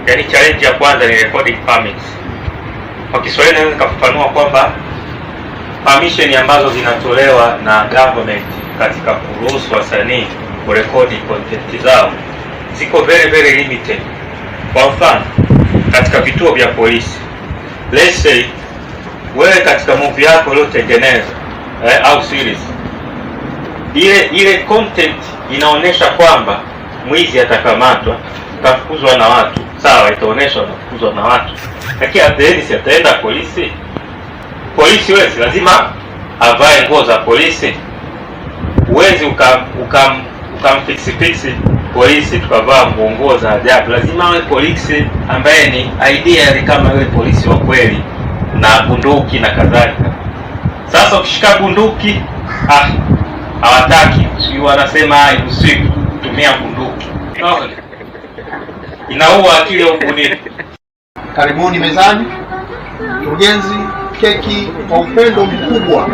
Yaani challenge ya kwanza ni recording permits. Kwa Kiswahili naweza kufafanua kwamba permission ambazo zinatolewa na government katika kuruhusu wasanii kurekodi content zao ziko very limited. Kwa mfano, katika vituo vya polisi, let's say wewe katika movie yako uliotengeneza au series, ile content inaonyesha kwamba mwizi atakamatwa, kafukuzwa na watu, sawa, itaonyeshwa anafukuzwa na watu, lakini at the end si ataenda polisi. Polisi wewe lazima avae nguo za polisi. Uwezi ukamfixi polisi tukavaa nguo za ajabu. Lazima awe polisi ambaye ni ideal kama yule polisi wa kweli, na bunduki na kadhalika. Sasa ukishika bunduki hawataki, sio, wanasema hairuhusiwi kutumia bunduki. Inaua akili ya ubunifu. Karibuni mezani. Mkurugenzi, keki kwa upendo mkubwa.